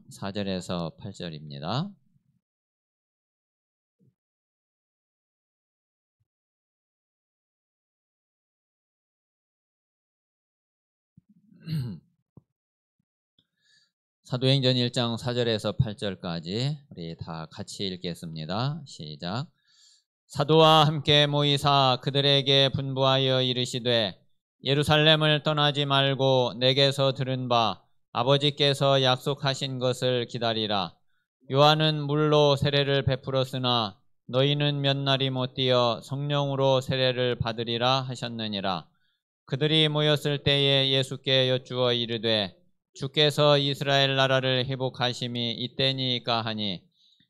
4절에서 8절입니다. 사도행전 1장 4절에서 8절까지 우리 다 같이 읽겠습니다. 시작. 사도와 함께 모이사 그들에게 분부하여 이르시되 예루살렘을 떠나지 말고 내게서 들은 바 아버지께서 약속하신 것을 기다리라. 요한은 물로 세례를 베풀었으나 너희는 몇 날이 못 뛰어 성령으로 세례를 받으리라 하셨느니라. 그들이 모였을 때에 예수께 여쭈어 이르되 주께서 이스라엘 나라를 회복하심이 이때니까 하니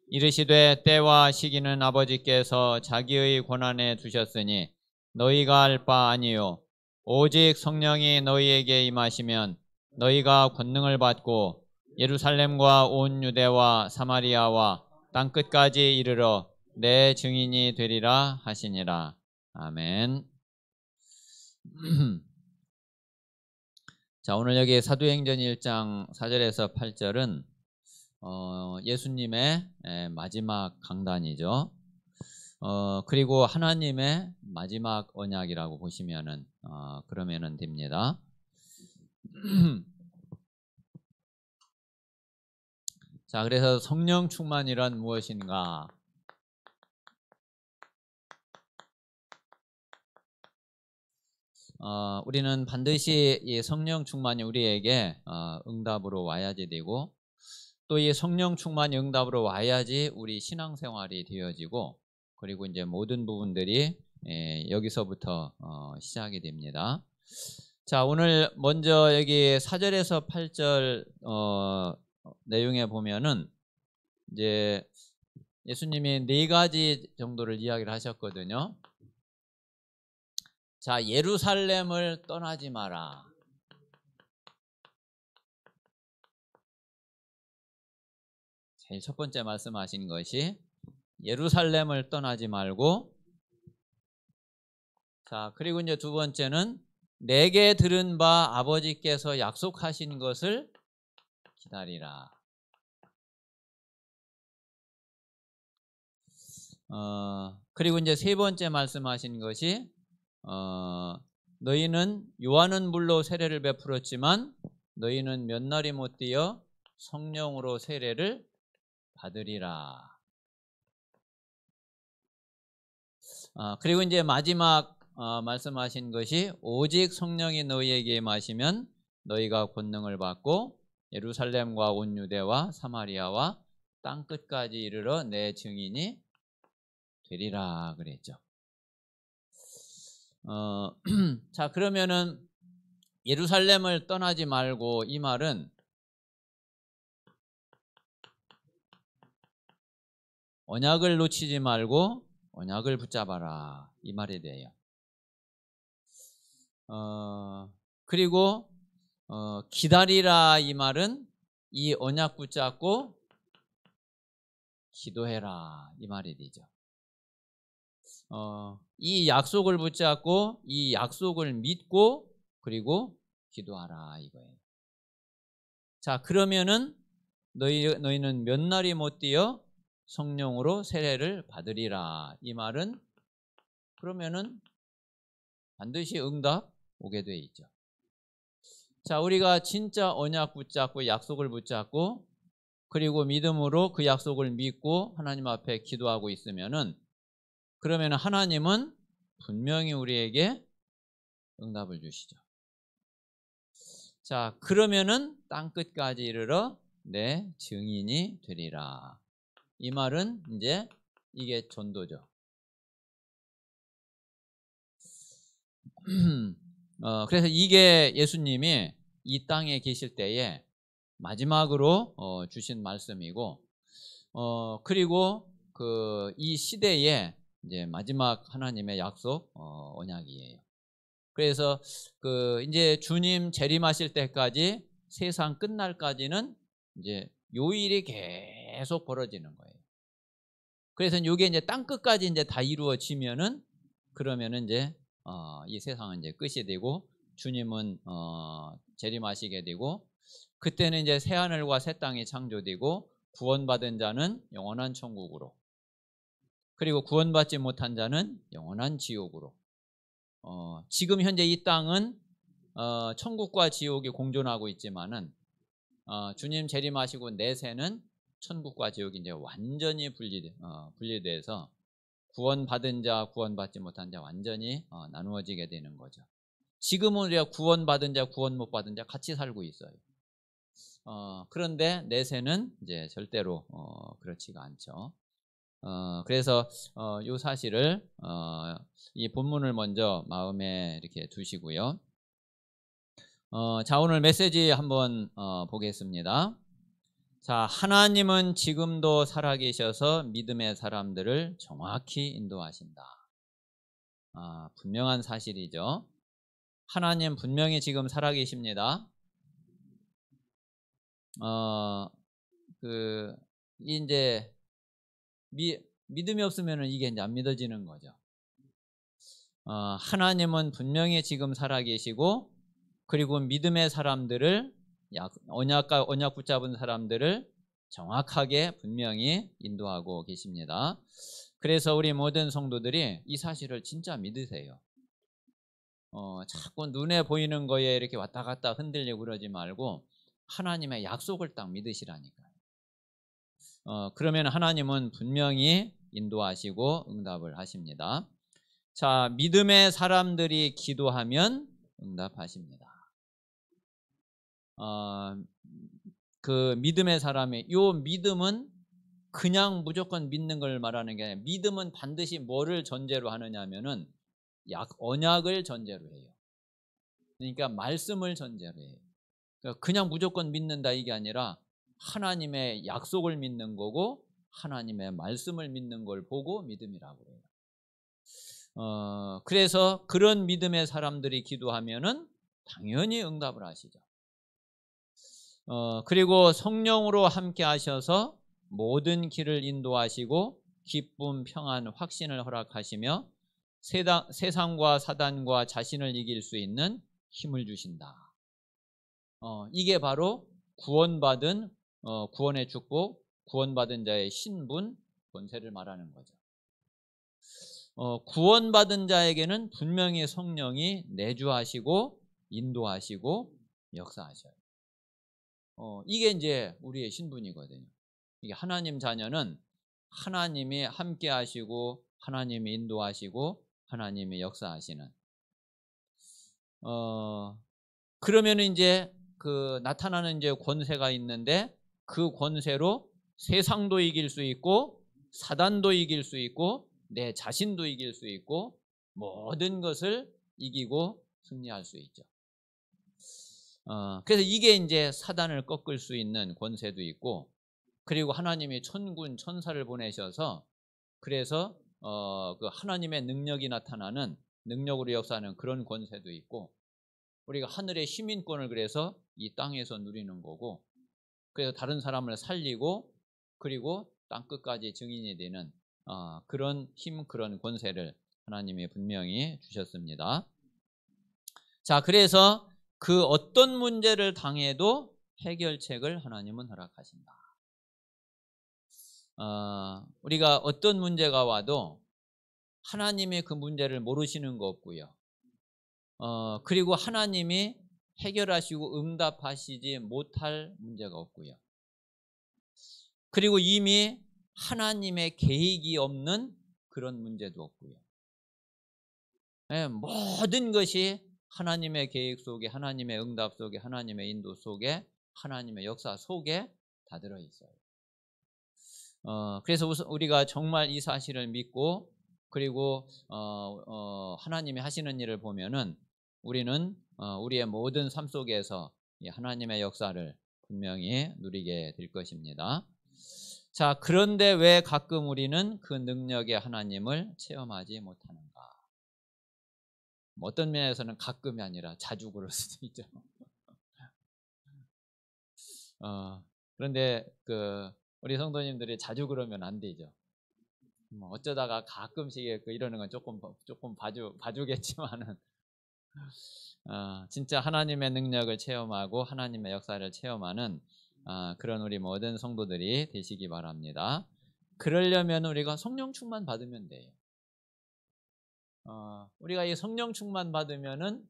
이르시되 때와 시기는 아버지께서 자기의 권한에 두셨으니 너희가 알 바 아니요 오직 성령이 너희에게 임하시면 너희가 권능을 받고 예루살렘과 온 유대와 사마리아와 땅끝까지 이르러 내 증인이 되리라 하시니라. 아멘. 자, 오늘 여기 사도행전 1장 4절에서 8절은 예수님의 마지막 강단이죠. 그리고 하나님의 마지막 언약이라고 보시면은 그러면은 됩니다. 자, 그래서 성령 충만이란 무엇인가? 우리는 반드시 이 성령 충만이 우리에게 응답으로 와야지 되고 또 이 성령 충만이 응답으로 와야지 우리 신앙생활이 되어지고 그리고 이제 모든 부분들이 여기서부터 시작이 됩니다. 자, 오늘 먼저 여기 4절에서 8절 내용에 보면은 이제 예수님이 4가지 정도를 이야기를 하셨거든요. 자, 예루살렘을 떠나지 마라. 제일 첫 번째 말씀하신 것이 예루살렘을 떠나지 말고, 자, 그리고 이제 두 번째는 내게 들은 바 아버지께서 약속하신 것을 기다리라. 그리고 이제 세 번째 말씀하신 것이 너희는 요한은 물로 세례를 베풀었지만 너희는 몇 날이 못 뛰어 성령으로 세례를 받으리라. 그리고 이제 마지막 말씀하신 것이 오직 성령이 너희에게 임하시면 너희가 권능을 받고 예루살렘과 온 유대와 사마리아와 땅 끝까지 이르러 내 증인이 되리라 그랬죠. 자, 그러면은 예루살렘을 떠나지 말고 이 말은 언약을 놓치지 말고 언약을 붙잡아라 이 말이 돼요. 그리고 기다리라 이 말은 이 언약 붙잡고 기도해라 이 말이 되죠. 이 약속을 붙잡고 이 약속을 믿고 그리고 기도하라 이거예요. 자, 그러면은 너희는 몇 날이 못 뛰어 성령으로 세례를 받으리라 이 말은 그러면은 반드시 응답 오게 돼 있죠. 자, 우리가 진짜 언약 붙잡고 약속을 붙잡고 그리고 믿음으로 그 약속을 믿고 하나님 앞에 기도하고 있으면은 그러면 하나님은 분명히 우리에게 응답을 주시죠. 자, 그러면은 땅 끝까지 이르러 내 증인이 되리라. 이 말은 이제 이게 전도죠. 그래서 이게 예수님이 이 땅에 계실 때에 마지막으로 주신 말씀이고, 그리고 이 시대에 이제 마지막 하나님의 약속 언약이에요. 그래서 이제 주님 재림하실 때까지 세상 끝날까지는 이제 요 일이 계속 벌어지는 거예요. 그래서 이게 이제 땅 끝까지 이제 다 이루어지면은 그러면은 이제 이 세상은 이제 끝이 되고 주님은 재림하시게 되고 그때는 이제 새 하늘과 새 땅이 창조되고 구원받은 자는 영원한 천국으로, 그리고 구원받지 못한 자는 영원한 지옥으로. 지금 현재 이 땅은 천국과 지옥이 공존하고 있지만은 주님 재림하시고 내세는 천국과 지옥이 이제 완전히 분리돼서 구원받은 자, 구원받지 못한 자 완전히 나누어지게 되는 거죠. 지금은 우리가 구원받은 자, 구원 못 받은 자 같이 살고 있어요. 그런데 내세는 이제 절대로 그렇지가 않죠. 그래서 이 사실을 이 본문을 먼저 마음에 이렇게 두시고요. 자, 오늘 메시지 한번 보겠습니다. 자, 하나님은 지금도 살아계셔서 믿음의 사람들을 정확히 인도하신다. 분명한 사실이죠. 하나님 분명히 지금 살아계십니다. 이제 믿음이 없으면 이게 이제 안 믿어지는 거죠. 하나님은 분명히 지금 살아계시고, 그리고 믿음의 사람들을, 언약 붙잡은 사람들을 정확하게 분명히 인도하고 계십니다. 그래서 우리 모든 성도들이 이 사실을 진짜 믿으세요. 자꾸 눈에 보이는 거에 이렇게 왔다 갔다 흔들리고 그러지 말고 하나님의 약속을 딱 믿으시라니까요. 그러면 하나님은 분명히 인도하시고 응답을 하십니다. 자, 믿음의 사람들이 기도하면 응답하십니다. 그 믿음의 사람의 요 믿음은 그냥 무조건 믿는 걸 말하는 게 아니라, 믿음은 반드시 뭐를 전제로 하느냐 하면은 언약을 전제로 해요. 그러니까 말씀을 전제로 해요. 그러니까 그냥 무조건 믿는다 이게 아니라 하나님의 약속을 믿는 거고 하나님의 말씀을 믿는 걸 보고 믿음이라고 해요. 그래서 그런 믿음의 사람들이 기도하면은 당연히 응답을 하시죠. 그리고 성령으로 함께 하셔서 모든 길을 인도하시고 기쁨, 평안, 확신을 허락하시며 세상과 사단과 자신을 이길 수 있는 힘을 주신다. 이게 바로 구원받은 구원의 축복, 구원받은 자의 신분, 권세를 말하는 거죠. 구원받은 자에게는 분명히 성령이 내주하시고 인도하시고 역사하셔요. 이게 이제 우리의 신분이거든요. 이게 하나님 자녀는 하나님이 함께 하시고 하나님이 인도하시고 하나님이 역사하시는. 그러면 이제 그 나타나는 이제 권세가 있는데, 그 권세로 세상도 이길 수 있고 사단도 이길 수 있고 내 자신도 이길 수 있고 모든 것을 이기고 승리할 수 있죠. 그래서 이게 이제 사단을 꺾을 수 있는 권세도 있고, 그리고 하나님이 천군 천사를 보내셔서 그래서 그 하나님의 능력이 나타나는, 능력으로 역사하는 그런 권세도 있고, 우리가 하늘의 시민권을 그래서 이 땅에서 누리는 거고, 그래서 다른 사람을 살리고 그리고 땅 끝까지 증인이 되는 그런 힘, 그런 권세를 하나님이 분명히 주셨습니다. 자, 그래서 그 어떤 문제를 당해도 해결책을 하나님은 허락하신다. 우리가 어떤 문제가 와도 하나님이 그 문제를 모르시는 거 없고요. 그리고 하나님이 해결하시고 응답하시지 못할 문제가 없고요. 그리고 이미 하나님의 계획이 없는 그런 문제도 없고요. 모든 것이 하나님의 계획 속에, 하나님의 응답 속에, 하나님의 인도 속에, 하나님의 역사 속에 다 들어있어요. 그래서 우리가 정말 이 사실을 믿고, 그리고 하나님이 하시는 일을 보면은 우리는 우리의 모든 삶 속에서 하나님의 역사를 분명히 누리게 될 것입니다. 자, 그런데 왜 가끔 우리는 그 능력의 하나님을 체험하지 못하는가? 어떤 면에서는 가끔이 아니라 자주 그럴 수도 있죠. 그런데 우리 성도님들이 자주 그러면 안 되죠. 어쩌다가 가끔씩 이러는 건 조금 봐주겠지만은 진짜 하나님의 능력을 체험하고 하나님의 역사를 체험하는 그런 우리 모든 성도들이 되시기 바랍니다. 그러려면 우리가 성령 충만 받으면 돼요. 우리가 이 성령 충만 받으면은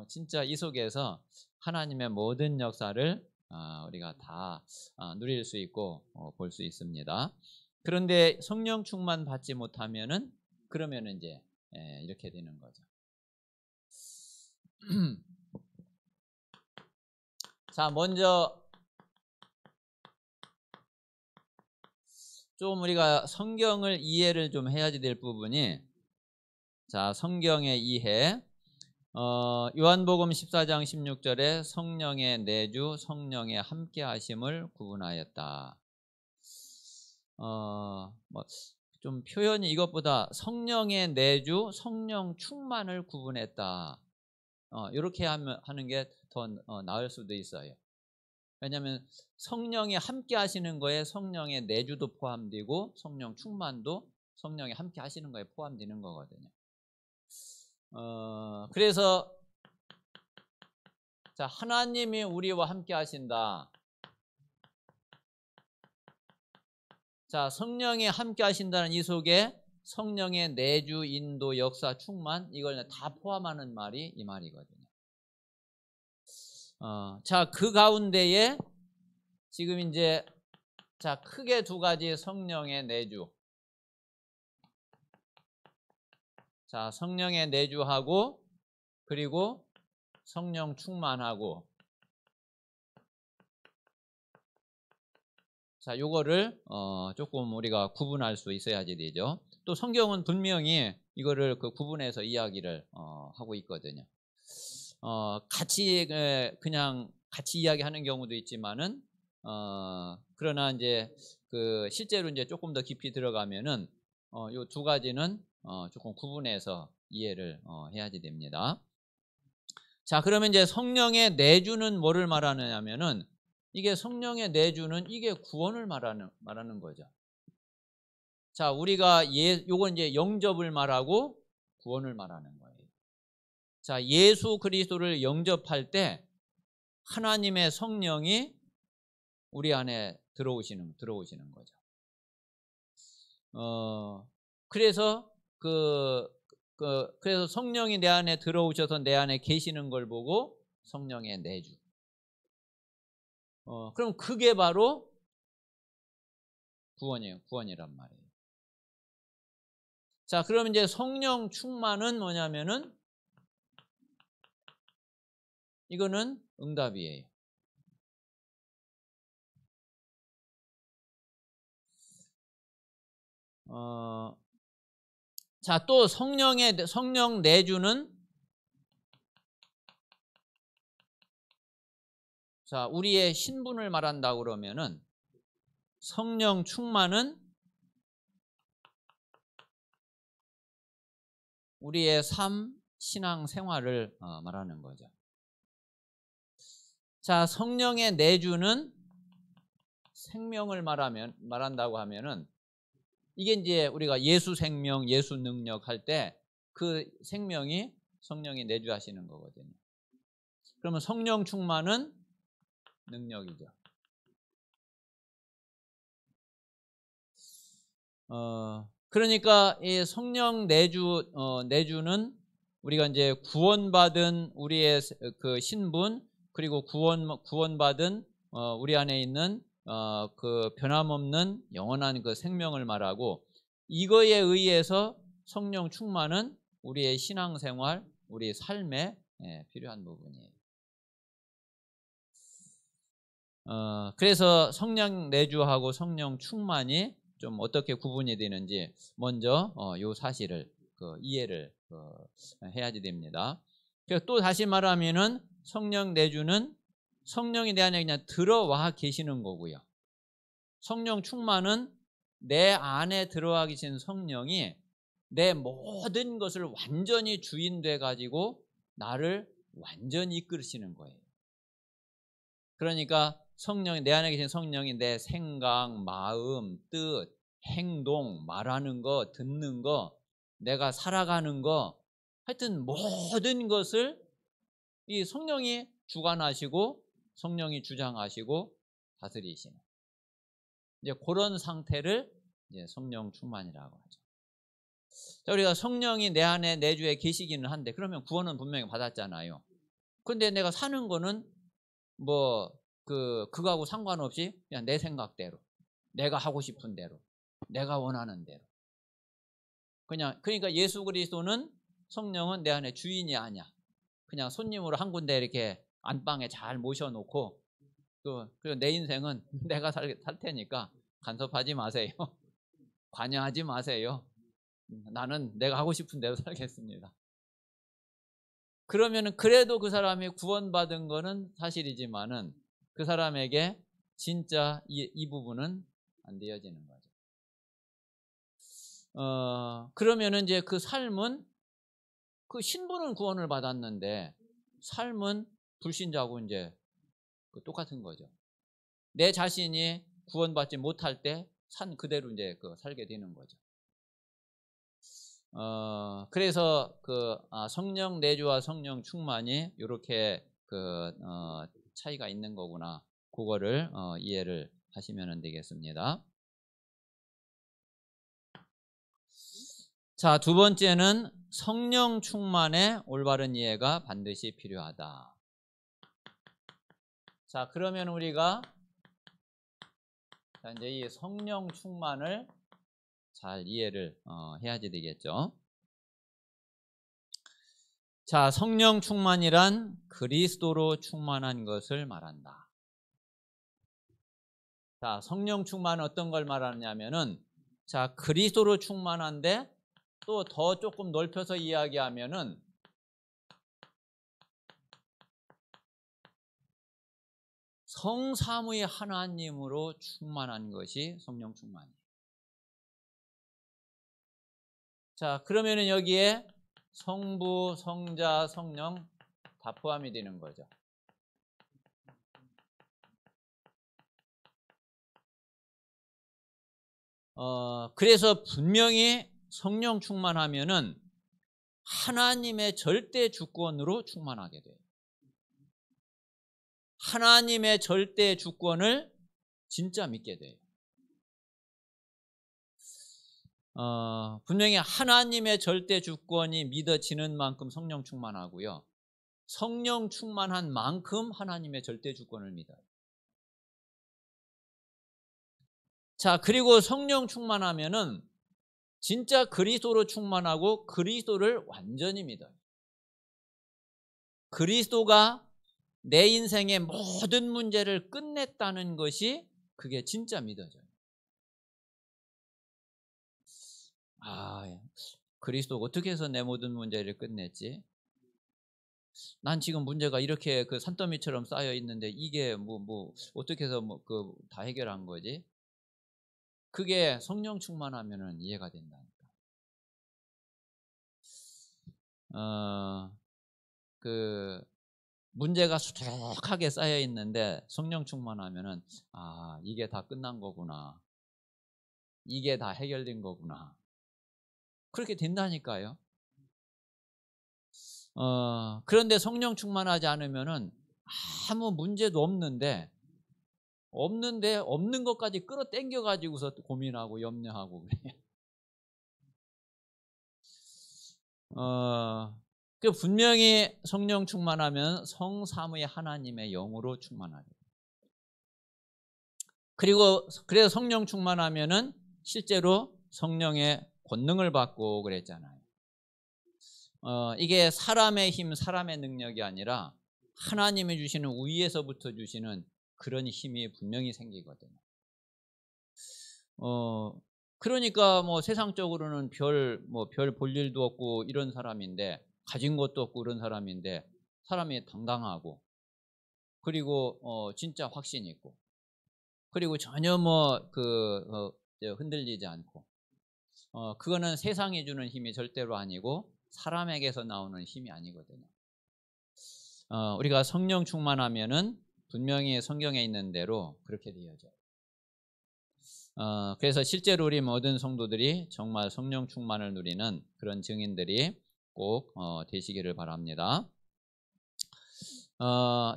진짜 이 속에서 하나님의 모든 역사를 우리가 다 누릴 수 있고 볼 수 있습니다. 그런데 성령 충만 받지 못하면은 그러면은 이제 이렇게 되는 거죠. 자, 먼저 좀 우리가 성경을 이해를 좀 해야지 될 부분이, 자, 성경의 이해. 요한복음 14장 16절에 성령의 내주, 성령의 함께 하심을 구분하였다. 좀 표현이 이것보다 성령의 내주, 성령 충만을 구분했다. 이렇게 하는 게 더 나을 수도 있어요. 왜냐하면 성령이 함께 하시는 거에 성령의 내주도 포함되고 성령 충만도 성령이 함께 하시는 거에 포함되는 거거든요. 그래서 자, 하나님이 우리와 함께 하신다. 자, 성령이 함께 하신다는 이 속에 성령의 내주, 인도, 역사, 충만, 이걸 다 포함하는 말이 이 말이거든요. 자, 그 가운데에 지금 이제 자, 크게 두 가지 성령의 내주. 자, 성령의 내주하고 그리고 성령 충만하고, 자, 요거를 조금 우리가 구분할 수 있어야지 되죠. 또 성경은 분명히 이거를 그 구분해서 이야기를 하고 있거든요. 같이 그냥 같이 이야기하는 경우도 있지만은 그러나 이제 그 실제로 이제 조금 더 깊이 들어가면은 요 두 가지는 조금 구분해서 이해를 해야지 됩니다. 자, 그러면 이제 성령의 내주는 뭐를 말하느냐면은, 이게 성령의 내주는 이게 구원을 말하는 거죠. 자, 우리가 요건 이제 영접을 말하고 구원을 말하는 거예요. 자, 예수 그리스도를 영접할 때 하나님의 성령이 우리 안에 들어오시는 거죠. 그래서 그래서 성령이 내 안에 들어오셔서 내 안에 계시는 걸 보고 성령의 내주. 그럼 그게 바로 구원이란 말이에요. 자, 그러면 이제 성령 충만은 뭐냐면은 이거는 응답이에요. 자, 또 성령 내주는, 자, 우리의 신분을 말한다 그러면은 성령 충만은 우리의 삶, 신앙 생활을 말하는 거죠. 자, 성령의 내주는 생명을 말한다고 하면은 이게 이제 우리가 예수 생명, 예수 능력 할 때 그 생명이 성령이 내주하시는 거거든요. 그러면 성령 충만은 능력이죠. 그러니까 이 성령 내주는 우리가 이제 구원받은 우리의 그 신분, 그리고 구원받은 우리 안에 있는 그 변함없는 영원한 그 생명을 말하고, 이거에 의해서 성령 충만은 우리의 신앙생활, 우리 삶에 필요한 부분이에요. 그래서 성령 내주하고 성령 충만이 좀 어떻게 구분이 되는지 먼저 요 사실을 이해를 해야지 됩니다. 그래서 또 다시 말하면은 성령 내주는 성령이 내 안에 그냥 들어와 계시는 거고요. 성령 충만은 내 안에 들어와 계신 성령이 내 모든 것을 완전히 주인 돼 가지고 나를 완전히 이끌으시는 거예요. 그러니까 성령이, 내 안에 계신 성령이 내 생각, 마음, 뜻, 행동, 말하는 거, 듣는 거, 내가 살아가는 거, 하여튼 모든 것을 이 성령이 주관하시고 성령이 주장하시고 다스리시는 이제 그런 상태를 이제 성령 충만이라고 하죠. 자, 우리가 성령이 내 안에 내주에 계시기는 한데 그러면 구원은 분명히 받았잖아요. 그런데 내가 사는 거는 뭐 그거하고 상관없이 그냥 내 생각대로, 내가 하고 싶은 대로, 내가 원하는 대로. 그러니까 예수 그리스도는 성령은 내 안에 주인이 아니야. 그냥 손님으로 한 군데 이렇게 안방에 잘 모셔놓고 그리고 내 인생은 내가 살 테니까 간섭하지 마세요. 관여하지 마세요. 나는 내가 하고 싶은 대로 살겠습니다. 그러면은 그래도 그 사람이 구원받은 거는 사실이지만은 그 사람에게 진짜 이 부분은 안 되어지는 거죠. 그러면은 이제 그 삶은 그 신분은 구원을 받았는데 삶은 불신자하고 이제 똑같은 거죠. 내 자신이 구원받지 못할 때 산 그대로 이제 살게 되는 거죠. 그래서 성령 내주와 성령 충만이 이렇게 차이가 있는 거구나. 그거를 이해를 하시면 되겠습니다. 자, 두 번째는 성령 충만의 올바른 이해가 반드시 필요하다. 자, 그러면 우리가 이제 이 성령 충만을 잘 이해를 해야지 되겠죠. 자, 성령 충만이란 그리스도로 충만한 것을 말한다. 자, 성령 충만은 어떤 걸 말하냐면은 자, 그리스도로 충만한데 또 더 조금 넓혀서 이야기하면은 성삼위 하나님으로 충만한 것이 성령 충만이에요. 자, 그러면은 여기에 성부, 성자, 성령 다 포함이 되는 거죠. 그래서 분명히 성령 충만하면은 하나님의 절대 주권으로 충만하게 돼요. 하나님의 절대 주권을 진짜 믿게 돼요. 분명히 하나님의 절대 주권이 믿어지는 만큼 성령 충만하고요. 성령 충만한 만큼 하나님의 절대 주권을 믿어요. 자, 그리고 성령 충만하면은 진짜 그리스도로 충만하고 그리스도를 완전히 믿어요. 그리스도가 내 인생의 모든 문제를 끝냈다는 것이 그게 진짜 믿어져요. 그리스도가 어떻게 해서 내 모든 문제를 끝냈지? 난 지금 문제가 이렇게 산더미처럼 쌓여 있는데 이게 어떻게 해서 다 해결한 거지? 그게 성령 충만하면은 이해가 된다니까. 문제가 수두룩하게 쌓여 있는데 성령 충만하면은 이게 다 끝난 거구나. 이게 다 해결된 거구나. 그렇게 된다니까요. 그런데 성령 충만하지 않으면은 아무 문제도 없는데 없는 것까지 끌어당겨 가지고서 고민하고 염려하고 그래요. 분명히 성령 충만하면 성삼위 하나님의 영으로 충만하게 돼요. 그래서 성령 충만하면은 실제로 성령의 권능을 받고 그랬잖아요. 이게 사람의 힘, 사람의 능력이 아니라 하나님이 주시는 위에서부터 주시는 그런 힘이 분명히 생기거든요. 그러니까 세상적으로는 별 볼 일도 없고 이런 사람인데 가진 것도 없고 그런 사람인데 사람이 당당하고 그리고 진짜 확신 있고 그리고 전혀 흔들리지 않고 그거는 세상이 주는 힘이 절대로 아니고 사람에게서 나오는 힘이 아니거든요. 우리가 성령 충만하면은 분명히 성경에 있는 대로 그렇게 되어져요. 그래서 실제로 우리 모든 성도들이 정말 성령 충만을 누리는 그런 증인들이 꼭 되시기를 바랍니다.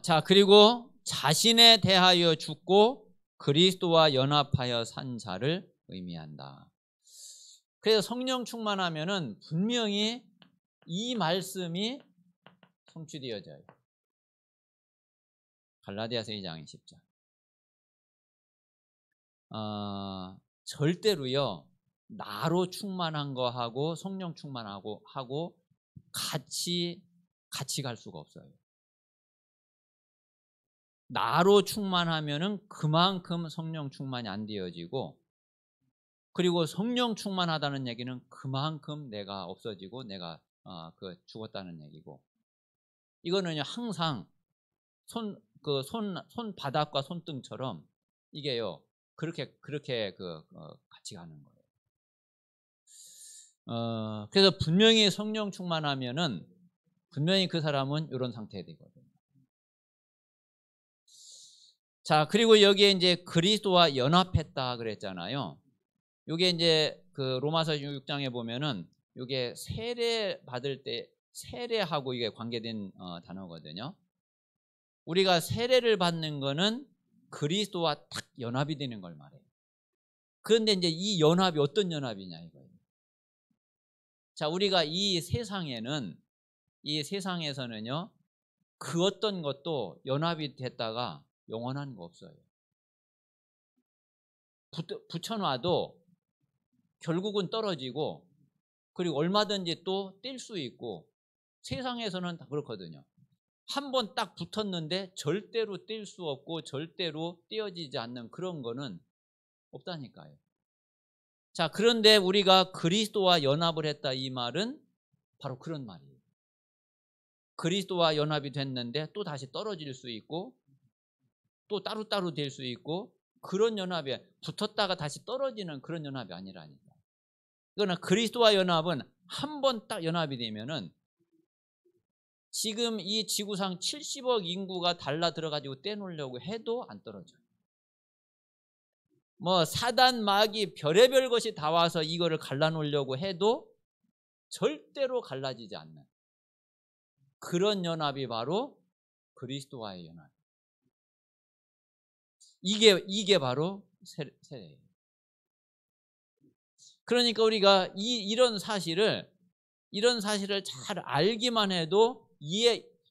자, 그리고 자신에 대하여 죽고 그리스도와 연합하여 산 자를 의미한다. 그래서 성령 충만하면은 분명히 이 말씀이 성취되어져요. 갈라디아서 2장 10절. 절대로요, 나로 충만한 거 하고 성령 충만하고 같이 갈 수가 없어요. 나로 충만하면은 그만큼 성령 충만이 안 되어지고, 그리고 성령 충만하다는 얘기는 그만큼 내가 없어지고 내가 죽었다는 얘기고, 이거는요 항상 손바닥과 손등처럼 이게요 그렇게 같이 가는 거예요. 그래서 분명히 성령 충만하면은 분명히 그 사람은 이런 상태가 되거든요. 자, 그리고 여기에 이제 그리스도와 연합했다 그랬잖아요. 이게 이제 그 로마서 6장에 보면은 이게 세례 받을 때 세례하고 이게 관계된 단어거든요. 우리가 세례를 받는 거는 그리스도와 딱 연합이 되는 걸 말해요. 그런데 이제 이 연합이 어떤 연합이냐 이거예요. 자, 우리가 이 세상에서는요 그 어떤 것도 연합이 됐다가 영원한 거 없어요. 붙여놔도 결국은 떨어지고, 그리고 얼마든지 또 뗄 수 있고, 세상에서는 다 그렇거든요. 한번 딱 붙었는데 절대로 뗄 수 없고 절대로 떼어지지 않는 그런 거는 없다니까요. 자, 그런데 우리가 그리스도와 연합을 했다 이 말은 바로 그런 말이에요. 그리스도와 연합이 됐는데 또 다시 떨어질 수 있고 또 따로따로 될 수 있고, 그런 연합이 붙었다가 다시 떨어지는 그런 연합이 아니라니까. 그러나 그리스도와 연합은 한 번 딱 연합이 되면은 지금 이 지구상 70억 인구가 달라 들어가지고 떼놓으려고 해도 안 떨어져요. 뭐 사단 마귀 별의별 것이 다 와서 이거를 갈라놓으려고 해도 절대로 갈라지지 않는 그런 연합이 바로 그리스도와의 연합. 이게 바로 세례예요. 그러니까 우리가 이런 사실을 잘 알기만 해도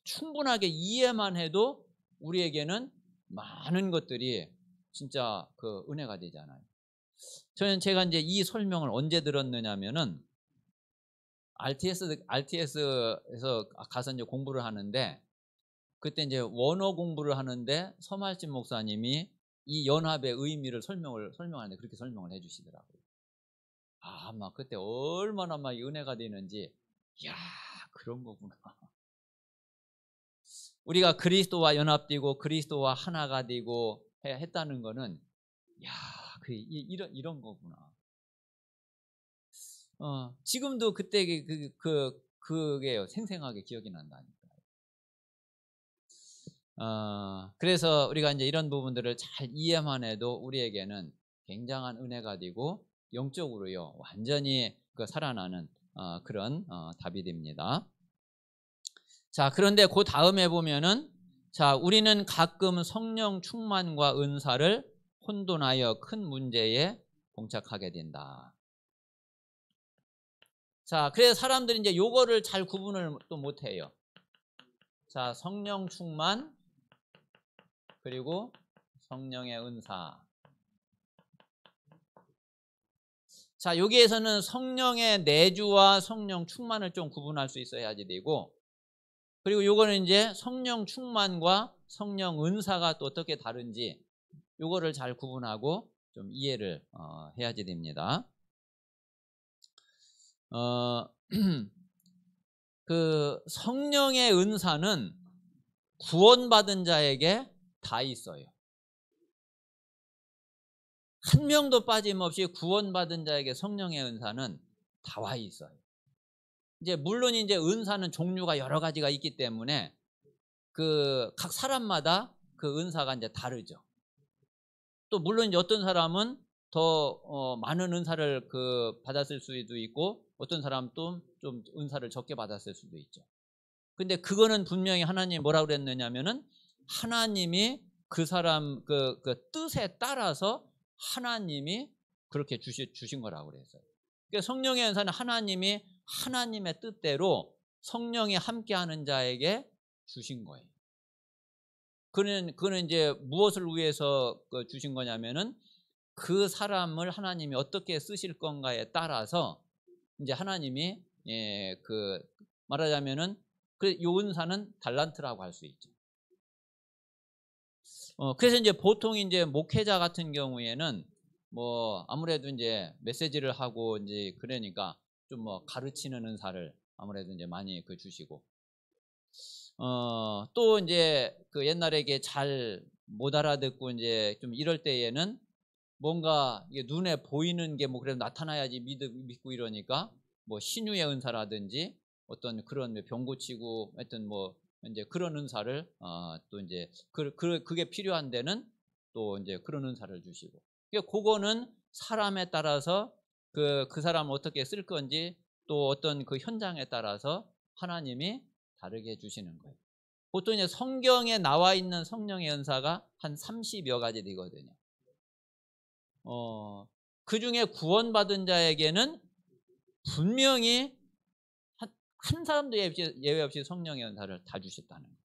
충분하게 이해만 해도 우리에게는 많은 것들이 진짜 그 은혜가 되잖아요. 제가 이제 이 설명을 언제 들었느냐면은 RTS에서 가서 이제 공부를 하는데, 그때 이제 원어 공부를 하는데 서말진 목사님이 이 연합의 의미를 설명하는데 그렇게 설명을 해주시더라고요. 막 그때 얼마나 막 은혜가 되는지, 이야 그런 거구나. 우리가 그리스도와 연합되고 그리스도와 하나가 되고 했다는 거는 이런 거구나. 지금도 그때 그게 생생하게 기억이 난다니까요. 그래서 우리가 이제 이런 부분들을 잘 이해만 해도 우리에게는 굉장한 은혜가 되고 영적으로요 완전히 살아나는 그런 답이 됩니다. 자, 그런데 그 다음에 보면은, 자, 우리는 가끔 성령 충만과 은사를 혼돈하여 큰 문제에 봉착하게 된다. 자, 그래서 사람들이 이제 요거를 잘 구분을 또 못해요. 자, 성령 충만 그리고 성령의 은사. 자, 여기에서는 성령의 내주와 성령 충만을 좀 구분할 수 있어야지 되고, 그리고 요거는 이제 성령 충만과 성령 은사가 또 어떻게 다른지 요거를 잘 구분하고 좀 이해를 해야지 됩니다. 그 성령의 은사는 구원받은 자에게 다 있어요. 한 명도 빠짐없이 구원받은 자에게 성령의 은사는 다 와 있어요. 이제 물론 이제 은사는 종류가 여러 가지가 있기 때문에 각 사람마다 그 은사가 이제 다르죠. 또 물론 이제 어떤 사람은 더 많은 은사를 받았을 수도 있고, 어떤 사람 또 좀 은사를 적게 받았을 수도 있죠. 근데 그거는 분명히 하나님이 뭐라고 그랬느냐면은 하나님이 그 사람 그 뜻에 따라서 하나님이 그렇게 주신 거라고 그랬어요. 그러니까 성령의 은사는 하나님이 하나님의 뜻대로 성령이 함께하는 자에게 주신 거예요. 그는 이제 무엇을 위해서 주신 거냐면은 그 사람을 하나님이 어떻게 쓰실 건가에 따라서 이제 하나님이 말하자면은 요 은사는 달란트라고 할 수 있죠. 그래서 이제 보통 이제 목회자 같은 경우에는 뭐 아무래도 이제 메시지를 하고 이제 그러니까 좀 뭐 가르치는 은사를 아무래도 이제 많이 주시고, 또 이제 옛날에 이게 잘 못 알아듣고 이제 좀 이럴 때에는 뭔가 이게 눈에 보이는 게 뭐 그래도 나타나야지 믿고 이러니까 뭐 신유의 은사라든지 어떤 그런 병 고치고 하여튼 뭐 이제 그런 은사를 또 이제 그게 필요한 데는 또 이제 그런 은사를 주시고, 그거는 사람에 따라서 그 사람을 어떻게 쓸 건지 또 어떤 그 현장에 따라서 하나님이 다르게 해주시는 거예요. 보통 이제 성경에 나와 있는 성령의 은사가 한 30여 가지 되거든요. 그 중에 구원받은 자에게는 분명히 한 사람도 예외 없이 성령의 은사를 다 주셨다는 거예요.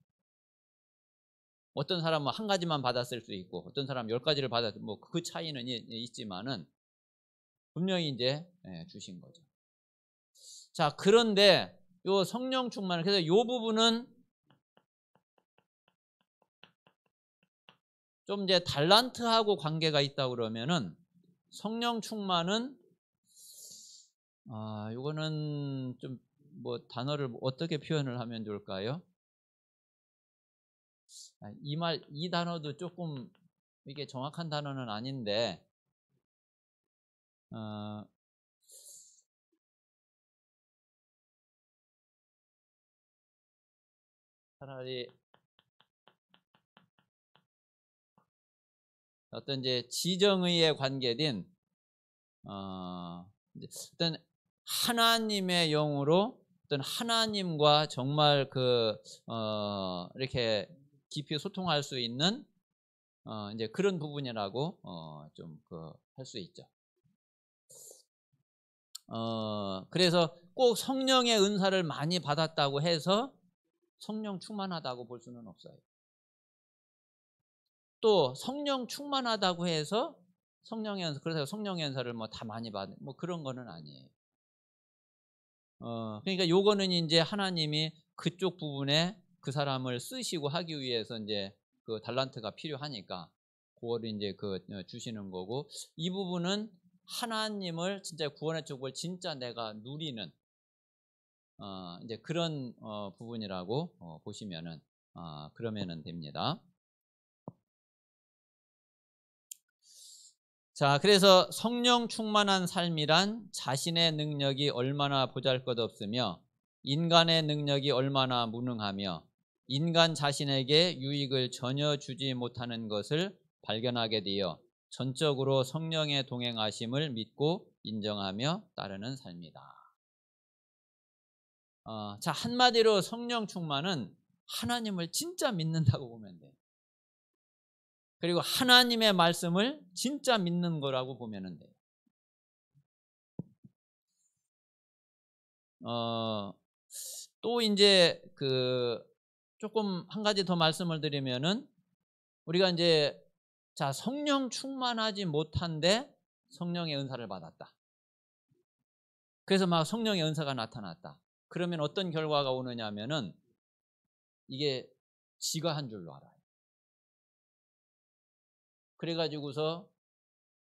어떤 사람은 한 가지만 받았을 수 있고 어떤 사람은 10가지를 받았을 뭐 그 차이는 있지만은 분명히 이제 주신 거죠. 자, 그런데 요 성령 충만, 그래서 요 부분은 좀 이제 달란트하고 관계가 있다 그러면은 성령 충만은 요거는 좀 뭐 단어를 어떻게 표현을 하면 좋을까요? 이 단어도 조금 이게 정확한 단어는 아닌데, 차라리 어떤 이제 지정의에 관계된 어떤 하나님의 영으로 어떤 하나님과 정말 이렇게 깊이 소통할 수 있는 이제 그런 부분이라고 좀 할 수 있죠. 그래서 꼭 성령의 은사를 많이 받았다고 해서 성령 충만하다고 볼 수는 없어요. 또 성령 충만하다고 해서 성령의 은사, 그래서 성령의 은사를 뭐 다 많이 받는 뭐 그런 거는 아니에요. 그러니까 요거는 이제 하나님이 그쪽 부분에 그 사람을 쓰시고 하기 위해서 이제 그 달란트가 필요하니까 그거를 이제 주시는 거고, 이 부분은 하나님을 진짜 구원의 쪽을 진짜 내가 누리는 이제 그런 부분이라고 보시면은 그러면은 됩니다. 자, 그래서 성령 충만한 삶이란 자신의 능력이 얼마나 보잘것없으며 인간의 능력이 얼마나 무능하며 인간 자신에게 유익을 전혀 주지 못하는 것을 발견하게 되어 전적으로 성령의 동행하심을 믿고 인정하며 따르는 삶이다. 자, 한마디로 성령 충만은 하나님을 진짜 믿는다고 보면 돼요. 그리고 하나님의 말씀을 진짜 믿는 거라고 보면 돼요. 또 이제 조금 한 가지 더 말씀을 드리면은 우리가 이제 자, 성령 충만하지 못한데 성령의 은사를 받았다. 그래서 막 성령의 은사가 나타났다. 그러면 어떤 결과가 오느냐면은 이게 지가 한 줄로 알아요. 그래가지고서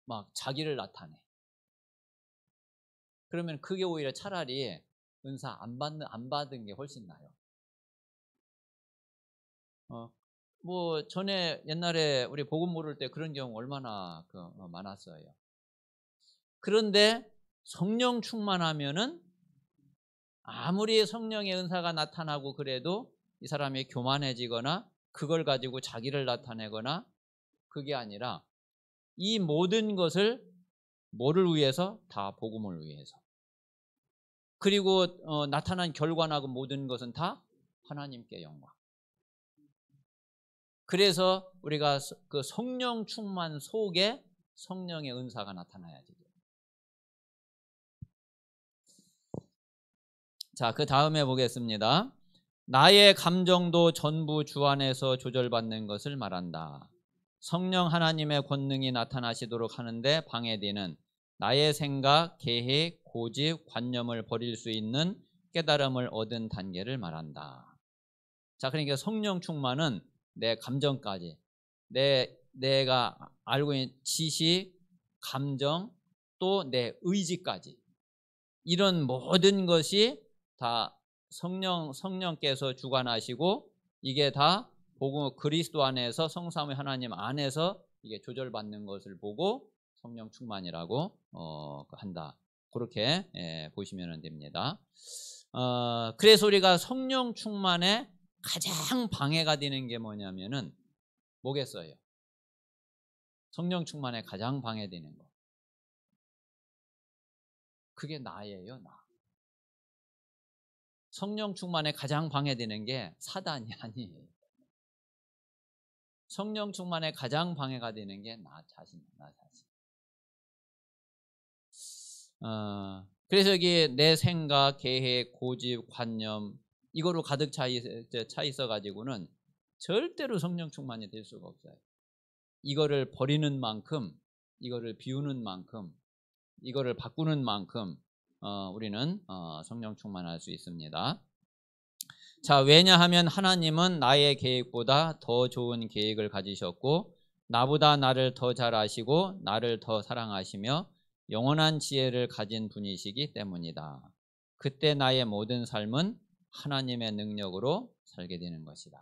막 자기를 나타내. 그러면 그게 오히려 차라리 은사 안 받은 게 훨씬 나아요. 뭐 전에 옛날에 우리 복음 모를 때 그런 경우 얼마나 많았어요. 그런데 성령 충만하면은 아무리 성령의 은사가 나타나고 그래도 이 사람이 교만해지거나 그걸 가지고 자기를 나타내거나 그게 아니라 이 모든 것을 뭐를 위해서? 다 복음을 위해서. 그리고 나타난 결과나 그 모든 것은 다 하나님께 영광. 그래서 우리가 그 성령 충만 속에 성령의 은사가 나타나야지. 자, 그 다음에 보겠습니다. 나의 감정도 전부 주 안에서 조절받는 것을 말한다. 성령 하나님의 권능이 나타나시도록 하는데 방해되는 나의 생각, 계획, 고집, 관념을 버릴 수 있는 깨달음을 얻은 단계를 말한다. 자, 그러니까 성령 충만은 내 감정까지, 내가 알고 있는 지식, 감정, 또 내 의지까지, 이런 모든 것이 다 성령께서 주관하시고, 이게 다 복음 그리스도 안에서 성삼위 하나님 안에서 이게 조절받는 것을 보고 성령 충만이라고 한다. 그렇게 보시면 됩니다. 그래서 우리가 성령 충만에 가장 방해가 되는 게 뭐냐면은 뭐겠어요? 성령 충만에 가장 방해되는 거. 그게 나예요, 나. 성령 충만에 가장 방해되는 게 사단이 아니에요. 성령 충만에 가장 방해가 되는 게 나 자신. 그래서 여기 내 생각, 계획, 고집, 관념 이거로 가득 차 있어 가지고는 절대로 성령 충만이 될 수가 없어요. 이거를 버리는 만큼, 이거를 비우는 만큼, 이거를 바꾸는 만큼 우리는 성령 충만할 수 있습니다. 자, 왜냐하면 하나님은 나의 계획보다 더 좋은 계획을 가지셨고 나보다 나를 더 잘 아시고 나를 더 사랑하시며 영원한 지혜를 가진 분이시기 때문이다. 그때 나의 모든 삶은 하나님의 능력으로 살게 되는 것이다.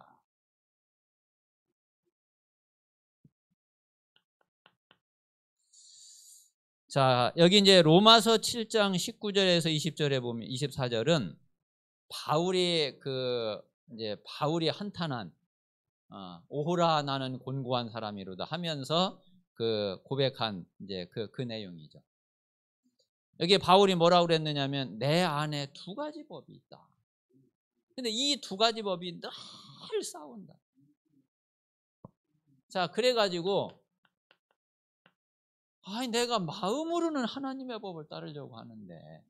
자, 여기 이제 로마서 7장 19절에서 20절에 보면 24절은 바울이 한탄한 오호라 나는 곤고한 사람이로다 하면서 그 고백한 이제 그 내용이죠. 여기 바울이 뭐라고 그랬느냐면 내 안에 두 가지 법이 있다. 근데 이 두 가지 법이 늘 싸운다. 자, 그래가지고 내가 마음으로는 하나님의 법을 따르려고 하는데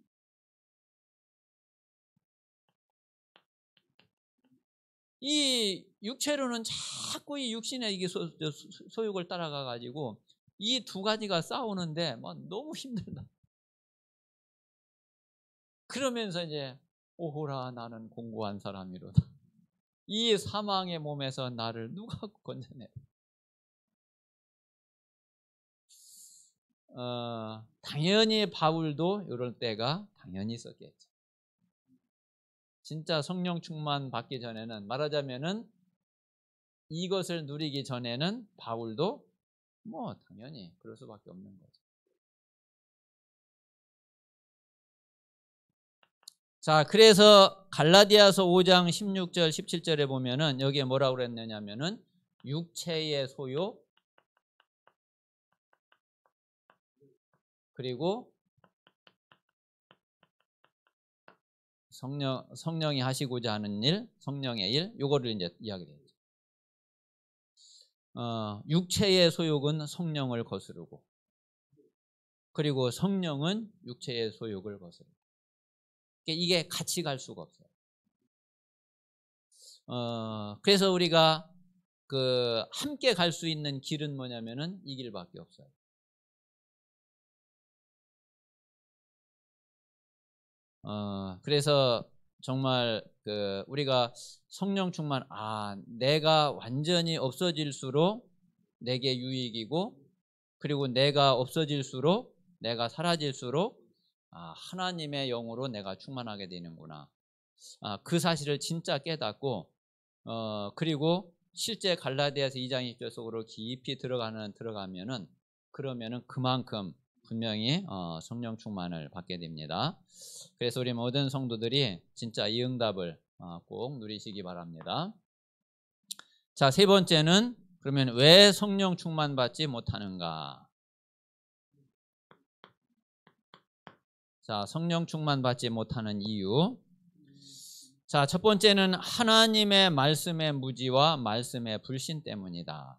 이 육체로는 자꾸 이 육신의 이게 소욕을 따라가 가지고 이 두 가지가 싸우는데 너무 힘들다. 그러면서 이제 오호라 나는 공고한 사람이로다. 이 사망의 몸에서 나를 누가 건져내? 당연히 바울도 이럴 때가 당연히 있었겠죠. 진짜 성령 충만 받기 전에는, 말하자면은 이것을 누리기 전에는 바울도 당연히 그럴 수밖에 없는 거죠. 자, 그래서 갈라디아서 5장 16절 17절에 보면은 여기에 뭐라고 그랬느냐면은 육체의 소욕 그리고 성령이 하시고자 하는 일, 성령의 일, 요거를 이제 이야기를 했죠. 육체의 소욕은 성령을 거스르고, 그리고 성령은 육체의 소욕을 거스르고, 이게 같이 갈 수가 없어요. 그래서 우리가 함께 갈 수 있는 길은 뭐냐면은 이 길밖에 없어요. 그래서 정말 우리가 성령 충만, 내가 완전히 없어질수록 내게 유익이고, 그리고 내가 없어질수록, 내가 사라질수록 하나님의 영으로 내가 충만하게 되는구나. 그 사실을 진짜 깨닫고, 그리고 실제 갈라디아서 2장 20절 속으로 깊이 들어가면은 그러면은 그만큼 분명히 성령 충만을 받게 됩니다. 그래서 우리 모든 성도들이 진짜 이 응답을 꼭 누리시기 바랍니다. 자, 세 번째는 그러면 왜 성령 충만 받지 못하는가? 자, 성령 충만 받지 못하는 이유. 자, 첫 번째는 하나님의 말씀의 무지와 말씀의 불신 때문이다.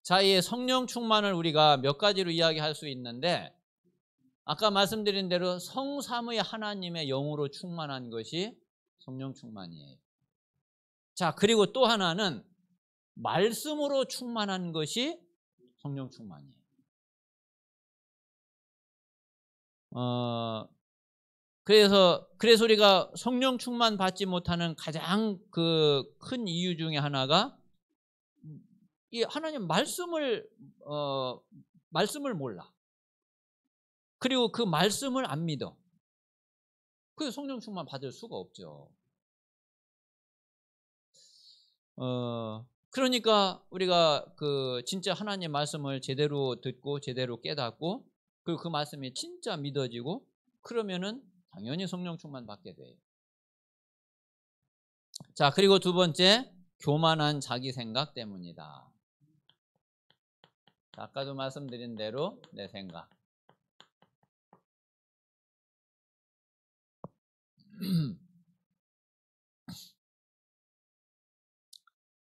자, 이 성령 충만을 우리가 몇 가지로 이야기할 수 있는데, 아까 말씀드린 대로 성삼의 하나님의 영으로 충만한 것이 성령 충만이에요. 자, 그리고 또 하나는 말씀으로 충만한 것이 성령 충만이에요. 그래서 우리가 성령 충만 받지 못하는 가장 그 큰 이유 중에 하나가 이 하나님 말씀을 몰라. 그리고 그 말씀을 안 믿어. 그 성령 충만 받을 수가 없죠. 그러니까 우리가 그 진짜 하나님 말씀을 제대로 듣고 제대로 깨닫고 그리고 그 말씀이 진짜 믿어지고 그러면은 당연히 성령 충만 받게 돼요. 자, 그리고 두 번째, 교만한 자기 생각 때문이다. 아까도 말씀드린 대로 내 생각.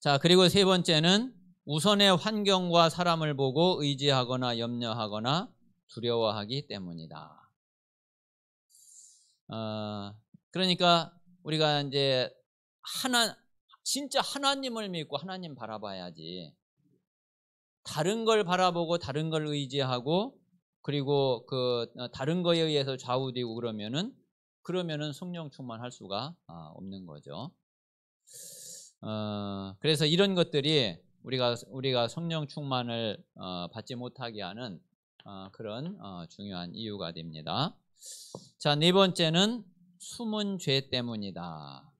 자, 그리고 세 번째는 우선의 환경과 사람을 보고 의지하거나 염려하거나 두려워하기 때문이다. 그러니까 우리가 이제 진짜 하나님을 믿고 하나님 바라봐야지. 다른 걸 바라보고 다른 걸 의지하고 그리고 그 다른 거에 의해서 좌우되고 그러면은 성령 충만할 수가 없는 거죠. 그래서 이런 것들이 우리가 성령 충만을 받지 못하게 하는 그런 중요한 이유가 됩니다. 자, 네 번째는 숨은 죄 때문이다.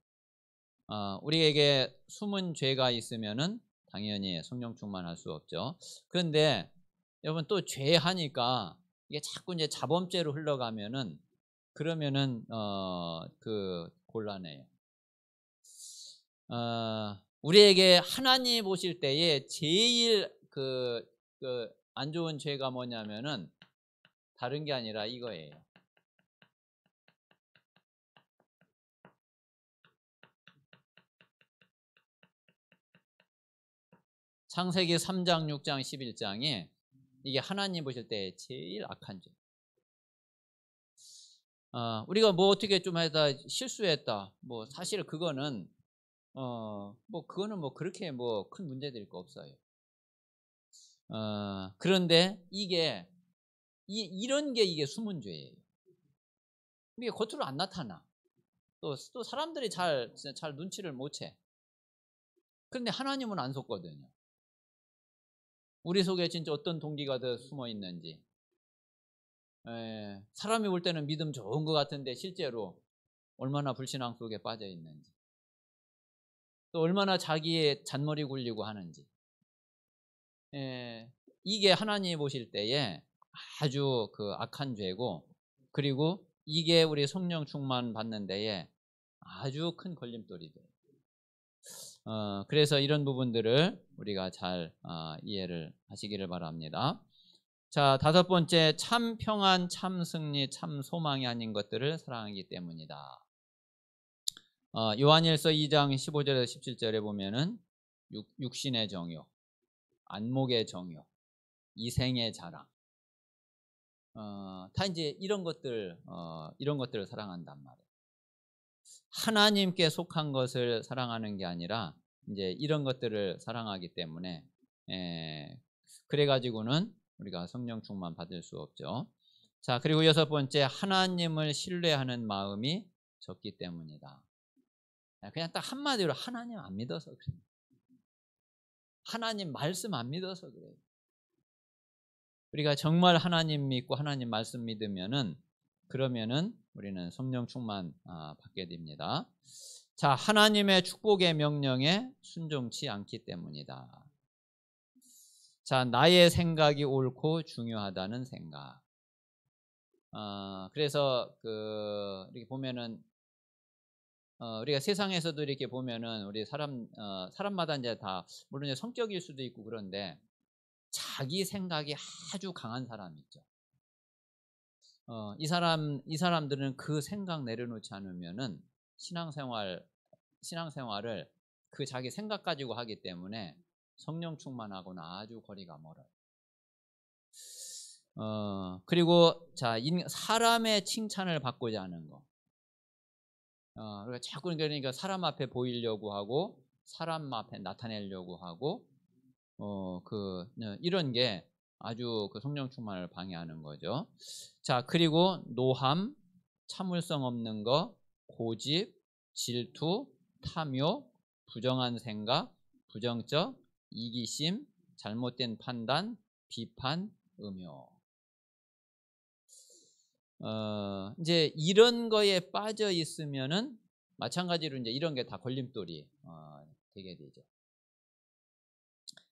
우리에게 숨은 죄가 있으면은 당연히 성령 충만할 수 없죠. 그런데 여러분 또 죄하니까 이게 자꾸 이제 자범죄로 흘러가면은 그러면은 그 곤란해요. 우리에게 하나님 보실 때에 제일 안 좋은 죄가 뭐냐면은 다른 게 아니라 이거예요. 창세기 3장, 6장, 11장에 이게 하나님 보실 때 제일 악한 죄. 우리가 뭐 어떻게 좀 하다 실수했다. 뭐 사실 그거는 그거는 뭐 그렇게 뭐 큰 문제될 거 없어요. 그런데 이런 게 이게 숨은 죄예요. 이게 겉으로 안 나타나. 또 사람들이 잘 눈치를 못 채. 그런데 하나님은 안 속거든요. 우리 속에 진짜 어떤 동기가 더 숨어 있는지. 사람이 볼 때는 믿음 좋은 것 같은데 실제로 얼마나 불신앙 속에 빠져 있는지. 또 얼마나 자기의 잔머리 굴리고 하는지. 이게 하나님 보실 때에 아주 그 악한 죄고 그리고 이게 우리 성령 충만 받는 데에 아주 큰 걸림돌이 돼요. 그래서 이런 부분들을 우리가 잘 이해를 하시기를 바랍니다. 자, 다섯 번째, 참 평안, 참 승리, 참 소망이 아닌 것들을 사랑하기 때문이다. 요한일서 2장 15절에서 17절에 보면은 육신의 정욕, 안목의 정욕, 이생의 자랑, 다 이제 이런 것들을 사랑한단 말이에요. 하나님께 속한 것을 사랑하는 게 아니라 이제 이런 것들을 사랑하기 때문에 그래가지고는 우리가 성령 충만 받을 수 없죠. 자, 그리고 여섯 번째, 하나님을 신뢰하는 마음이 적기 때문이다. 그냥 딱 한마디로 하나님 안 믿어서 그래요. 하나님 말씀 안 믿어서 그래요. 우리가 정말 하나님 믿고 하나님 말씀 믿으면은 그러면은 우리는 성령 충만 받게 됩니다. 자, 하나님의 축복의 명령에 순종치 않기 때문이다. 자, 나의 생각이 옳고 중요하다는 생각. 그래서 이렇게 보면은 우리가 세상에서도 이렇게 보면은 우리 사람마다 이제 다 물론 이제 성격일 수도 있고 그런데 자기 생각이 아주 강한 사람이 있죠. 이 사람들은 그 생각 내려놓지 않으면은 신앙생활을 그 자기 생각 가지고 하기 때문에 성령 충만하고는 아주 거리가 멀어요. 그리고 사람의 칭찬을 받고자 하는 거. 그러니까 자꾸 그러니까 사람 앞에 보이려고 하고 사람 앞에 나타내려고 하고 이런 게 아주 그 성령 충만을 방해하는 거죠. 자, 그리고 노함, 참을성 없는 거, 고집, 질투, 탐욕, 부정한 생각, 부정적, 이기심, 잘못된 판단, 비판, 음욕. 이제 이런 거에 빠져 있으면은 마찬가지로 이제 이런 게 다 걸림돌이 되게 되죠.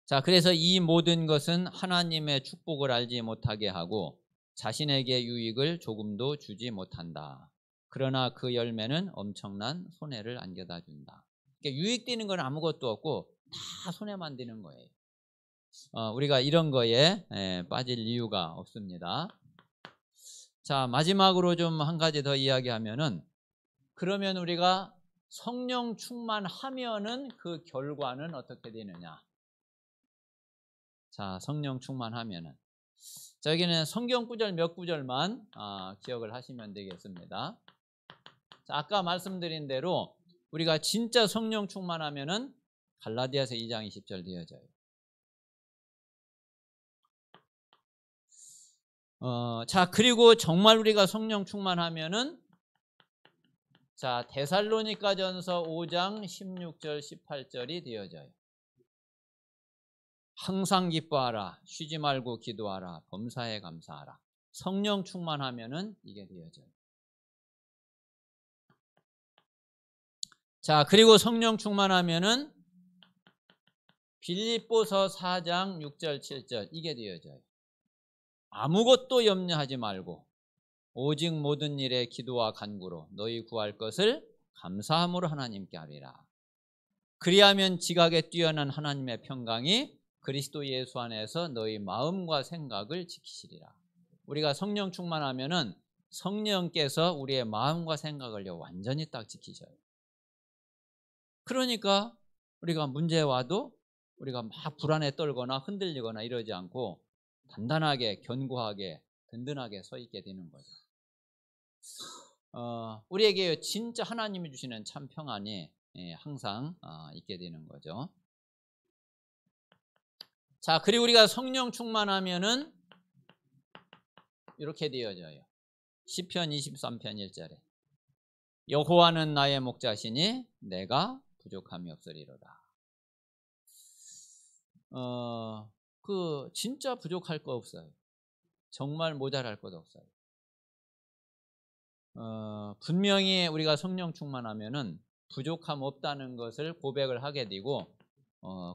자, 그래서 이 모든 것은 하나님의 축복을 알지 못하게 하고 자신에게 유익을 조금도 주지 못한다. 그러나 그 열매는 엄청난 손해를 안겨다 준다. 그러니까 유익되는 건 아무것도 없고 다 손해만 되는 거예요. 우리가 이런 거에 빠질 이유가 없습니다. 자, 마지막으로 좀 한 가지 더 이야기하면은, 그러면 우리가 성령 충만하면은 그 결과는 어떻게 되느냐? 자, 성령 충만하면은, 자, 여기는 성경 구절 몇 구절만 기억을 하시면 되겠습니다. 자, 아까 말씀드린 대로 우리가 진짜 성령 충만하면은 갈라디아서 2장 20절 되어져요. 자, 그리고 정말 우리가 성령 충만하면은, 자, 데살로니가전서 5장 16절 18절이 되어져요. 항상 기뻐하라, 쉬지 말고 기도하라, 범사에 감사하라. 성령 충만하면은 이게 되어져요. 자, 그리고 성령 충만하면은 빌립보서 4장 6절 7절 이게 되어져요. 아무것도 염려하지 말고 오직 모든 일에 기도와 간구로 너희 구할 것을 감사함으로 하나님께 하리라. 그리하면 지각에 뛰어난 하나님의 평강이 그리스도 예수 안에서 너희 마음과 생각을 지키시리라. 우리가 성령 충만하면은 성령께서 우리의 마음과 생각을 완전히 딱 지키셔요. 그러니까 우리가 문제 와도 우리가 막 불안에 떨거나 흔들리거나 이러지 않고 단단하게, 견고하게, 든든하게 서 있게 되는 거죠. 우리에게 진짜 하나님이 주시는 참 평안이 항상 있게 되는 거죠. 자, 그리고 우리가 성령 충만하면은 이렇게 되어져요. 시편 23편 1절에 여호와는 나의 목자시니 내가 부족함이 없으리로다. 진짜 부족할 거 없어요. 정말 모자랄 것 없어요. 분명히 우리가 성령 충만하면은 부족함 없다는 것을 고백을 하게 되고,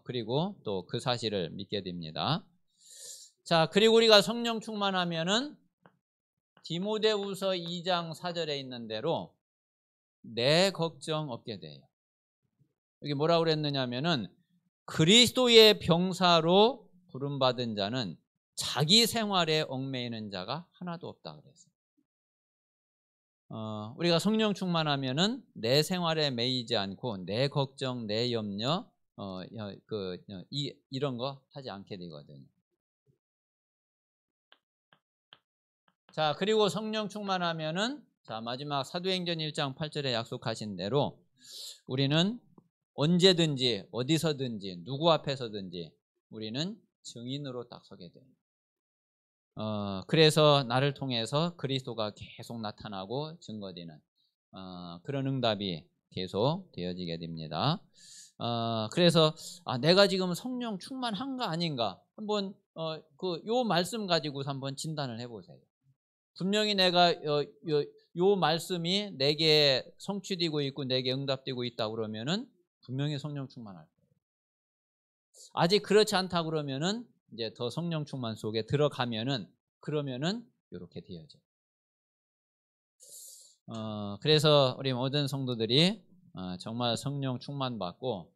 그리고 또 그 사실을 믿게 됩니다. 자, 그리고 우리가 성령 충만하면은 디모데후서 2장 4절에 있는 대로 내 걱정 없게 돼요. 여기 뭐라고 그랬느냐면은 그리스도의 병사로 부름받은 자는 자기 생활에 얽매이는 자가 하나도 없다 그랬어요. 우리가 성령 충만하면은 내 생활에 매이지 않고 내 걱정, 내 염려, 이런 거 하지 않게 되거든요. 자, 그리고 성령 충만하면은, 자, 마지막 사도행전 1장 8절에 약속하신 대로 우리는 언제든지 어디서든지 누구 앞에서든지 우리는 증인으로 딱 서게 돼요. 그래서 나를 통해서 그리스도가 계속 나타나고 증거되는 그런 응답이 계속 되어지게 됩니다. 그래서 내가 지금 성령 충만한가 아닌가 한번 요 말씀 가지고서 한번 진단을 해보세요. 분명히 내가 요 말씀이 내게 성취되고 있고 내게 응답되고 있다 그러면은 분명히 성령 충만할 거예요. 아직 그렇지 않다 그러면은 이제 더 성령 충만 속에 들어가면은 그러면은 이렇게 되어져. 그래서 우리 모든 성도들이 정말 성령 충만 받고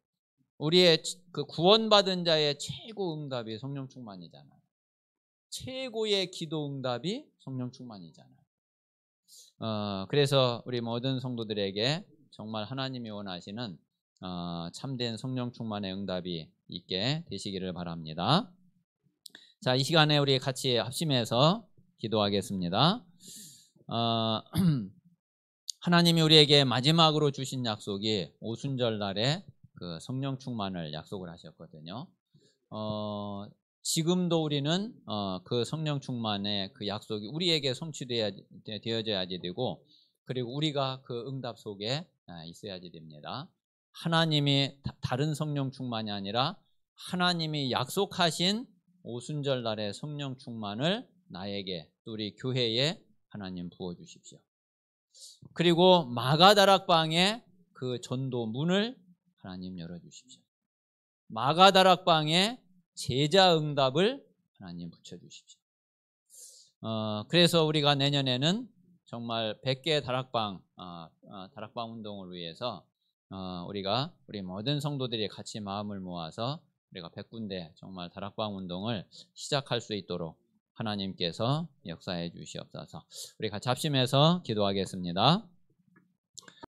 우리의 그 구원받은 자의 최고 응답이 성령 충만이잖아요. 최고의 기도 응답이 성령 충만이잖아요. 그래서 우리 모든 성도들에게 정말 하나님이 원하시는 참된 성령 충만의 응답이 있게 되시기를 바랍니다. 자, 이 시간에 우리 같이 합심해서 기도하겠습니다. 하나님이 우리에게 마지막으로 주신 약속이 오순절 날에 그 성령 충만을 약속을 하셨거든요. 지금도 우리는 그 성령 충만의 그 약속이 우리에게 성취되어져야지 되고, 그리고 우리가 그 응답 속에 있어야지 됩니다. 하나님이 다른 성령 충만이 아니라 하나님이 약속하신 오순절 날의 성령 충만을 나에게, 또 우리 교회에 하나님 부어주십시오. 그리고 마가다락방의 그 전도 문을 하나님 열어주십시오. 마가다락방의 제자 응답을 하나님 붙여주십시오. 그래서 우리가 내년에는 정말 100개 다락방 운동을 위해서 우리 모든 성도들이 같이 마음을 모아서 우리가 100군데 정말 다락방 운동을 시작할 수 있도록 하나님께서 역사해 주시옵소서. 우리 같이 합심해서 기도하겠습니다.